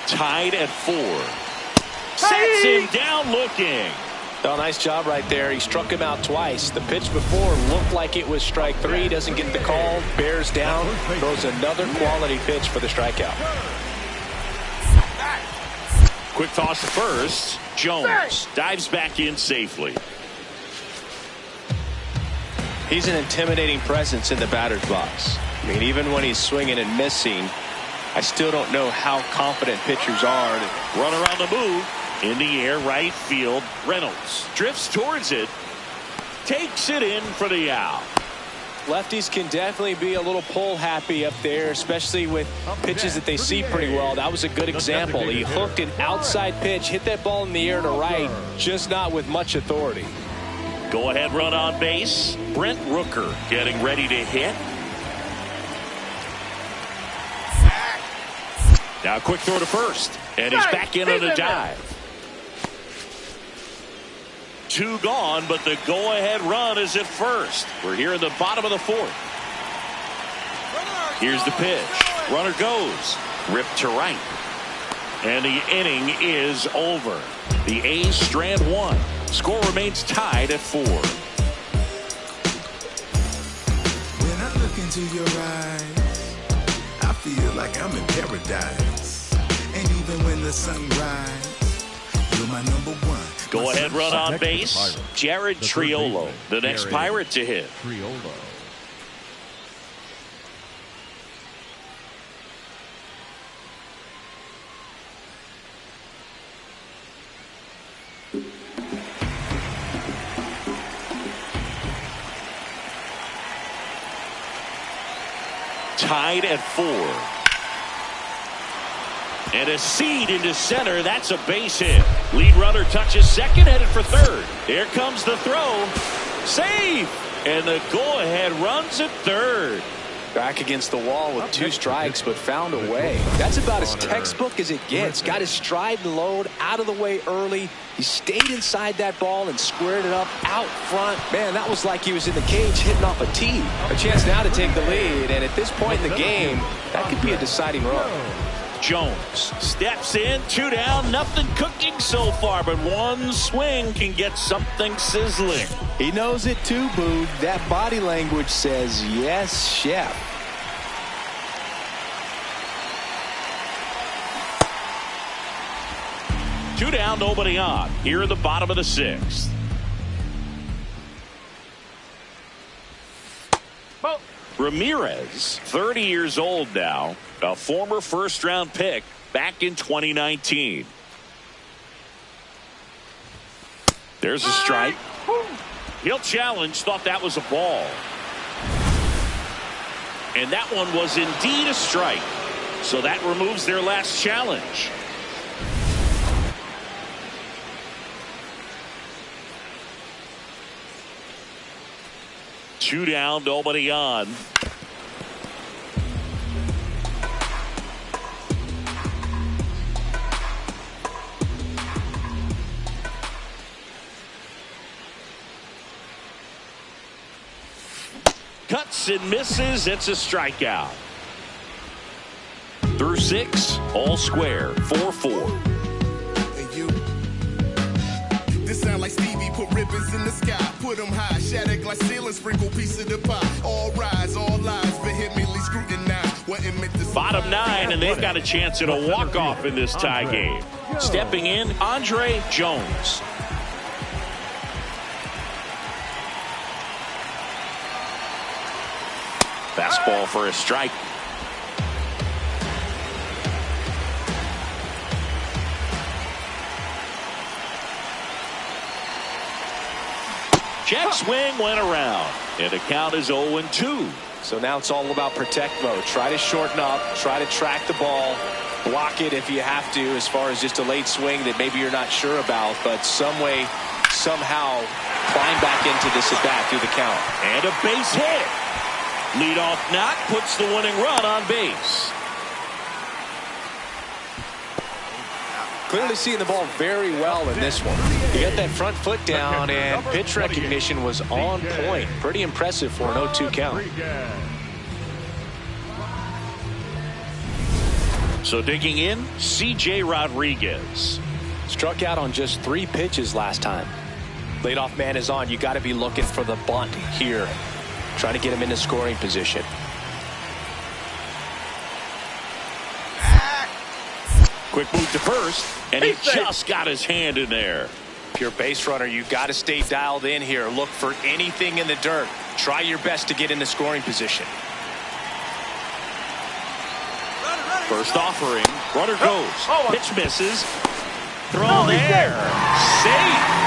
Tied at 4. Sets him down looking. Well, nice job right there. He struck him out twice. The pitch before looked like it was strike 3. Doesn't get the call. Bears down. Throws another quality pitch for the strikeout. Quick toss to first. Jones dives back in safely. He's an intimidating presence in the batter's box. I mean, even when he's swinging and missing, I still don't know how confident pitchers are. Runner on the move. In the air, right field. Reynolds drifts towards it. Takes it in for the out. Lefties can definitely be a little pull happy up there, especially with pitches that they see pretty well. That was a good example. He hooked an outside pitch, hit that ball in the air to right, just not with much authority. Go ahead run on base. Brent Rooker getting ready to hit. Now a quick throw to first. And he's back in on a dive. 2 gone, but the go-ahead run is at first. We're here in the bottom of the 4th. Here's the pitch. Runner goes. Ripped to right. And the inning is over. The A's strand 1. Score remains tied at 4. When I look into your eyes, I feel like I'm in paradise. And even when the sun rises, you're my number 1. Go ahead run on base. Jared Triolo, the next Pirate to hit. tied at 4. And a seed into center. That's a base hit. Lead runner touches second, headed for third. Here comes the throw. Save! And the go-ahead runs at third. Back against the wall with 2 strikes, but found a way. That's about as textbook as it gets. Got his stride and load out of the way early. He stayed inside that ball and squared it up out front. Man, that was like he was in the cage hitting off a tee. A chance now to take the lead, and at this point in the game, that could be a deciding run. Jones steps in, 2 down, nothing cooking so far, but one swing can get something sizzling. He knows it too, Boog. That body language says, yes, chef. Two down, nobody on. Here in the bottom of the 6th. Ramirez, 30 years old now, a former first-round pick back in 2019. There's a strike. He'll challenge, thought that was a ball. And that one was indeed a strike. So that removes their last challenge. Two down, nobody on. Cuts and misses. It's a strikeout. Through 6, all square, 4-4. Hey, you. This sound like Stevie put ribbons in the sky, put them high, shatter glass ceiling, sprinkle piece of the pie. All rise, all lies, vehemently scrutinized. What it meant to Bottom 9, and they've got a chance at a walk-off in this tie game. Stepping in, Andre Jones. Fastball for a strike. Check swing went around, and the count is 0-2. So now it's all about protect mode. Try to shorten up, try to track the ball, block it if you have to, as far as just a late swing that maybe you're not sure about, but some way, somehow climb back into this at bat through the count. And a base hit. Leadoff knock puts the winning run on base. Clearly seeing the ball very well in this one. He got that front foot down, and pitch recognition was on point. Pretty impressive for an 0-2 count. So digging in, C.J. Rodriguez. Struck out on just 3 pitches last time. Leadoff man is on. You got to be looking for the bunt here. Trying to get him into scoring position. Quick move to first, and he just got his hand in there. If you're a base runner, you got to stay dialed in here. Look for anything in the dirt. Try your best to get into scoring position. First offering, runner goes. Pitch misses. Throw there. Safe.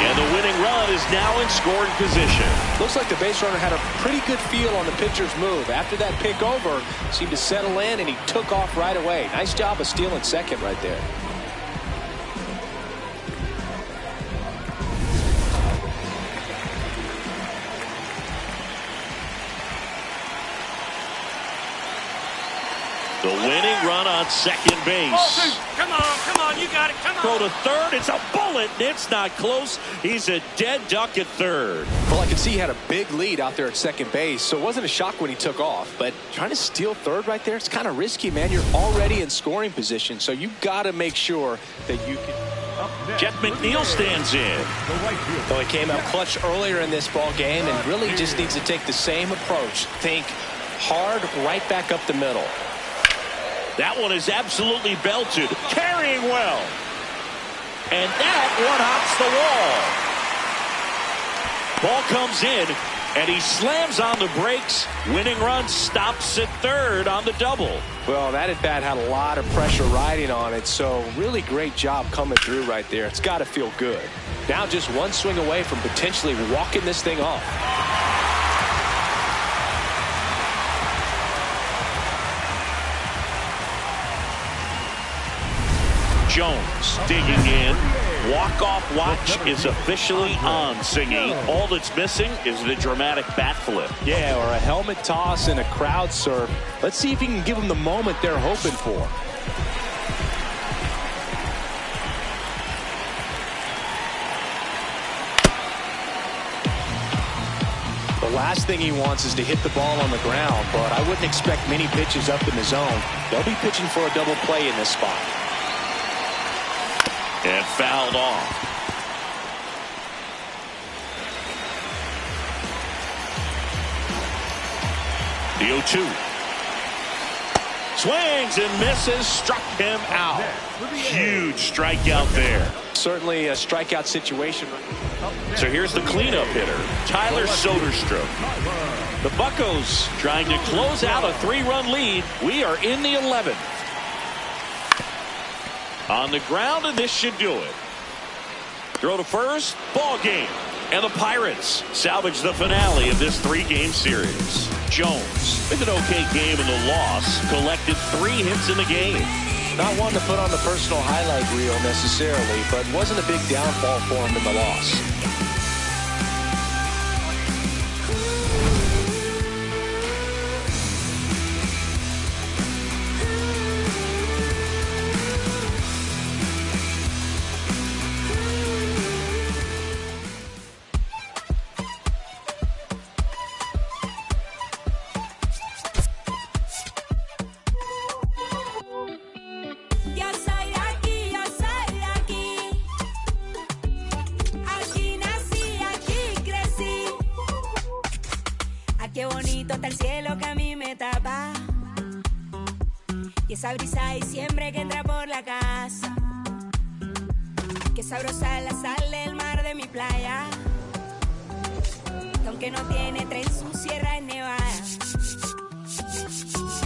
And the winning run is now in scoring position. Looks like the base runner had a pretty good feel on the pitcher's move. After that pick over, seemed to settle in, and he took off right away. Nice job of stealing second right there. The winning run on second base. Come on, you got it, come on. Throw to third, it's a bullet, it's not close. He's a dead duck at third. Well, I can see he had a big lead out there at second base, so it wasn't a shock when he took off. But trying to steal third right there, it's kind of risky, man. You're already in scoring position, so you got to make sure that you can. Jeff McNeil stands in. Though he came out clutch earlier in this ball game and really just needs to take the same approach. Think hard right back up the middle. That one is absolutely belted. Carrying well. And that one hops the wall. Ball comes in, and he slams on the brakes. Winning run stops at third on the double. Well, that at bat had a lot of pressure riding on it, so really great job coming through right there. It's got to feel good. Now just one swing away from potentially walking this thing off. Jones digging in. Walk-off watch is officially on, Singy. All that's missing is the dramatic bat flip. Yeah, or a helmet toss and a crowd surf. Let's see if he can give them the moment they're hoping for. The last thing he wants is to hit the ball on the ground, but I wouldn't expect many pitches up in the zone. They'll be pitching for a double play in this spot. And fouled off. The 0-2. Swings and misses, struck him out. Huge strikeout there. Certainly a strikeout situation. So here's the cleanup hitter, Tyler Soderstrom. The Buccos trying to close out a 3-run lead. We are in the 11th. On the ground, and this should do it. Throw to first, ball game. And the Pirates salvage the finale of this 3-game series. Jones, with an okay game in the loss, collected 3 hits in the game. Not one to put on the personal highlight reel necessarily, but wasn't a big downfall for him in the loss. Qué bonito está el cielo que a mí me tapa. Y esa brisa de diciembre que entra por la casa. Qué sabrosa es la sal del mar de mi playa. Que aunque no tiene tren, su sierra es nevada.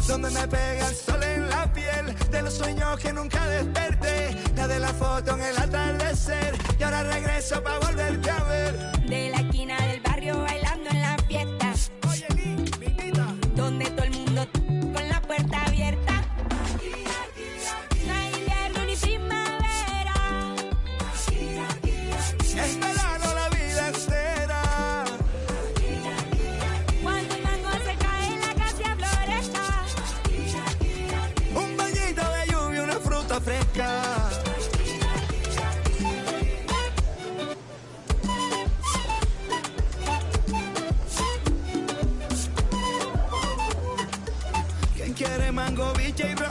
Donde me pega el sol en la piel, de los sueños que nunca desperté, la de la foto en el atardecer, y ahora regreso para volverte a ver. De la esquina del barrio bailando en la fiesta. Oye, Linda, donde todo el mundo con la puerta abierta. No hay invierno ni primavera. Es verano la vida entera. Cuando el mango se cae en la casa floresta. Un bañito de lluvia, una fruta fresca. ¿Quién quiere mango, biche y bro?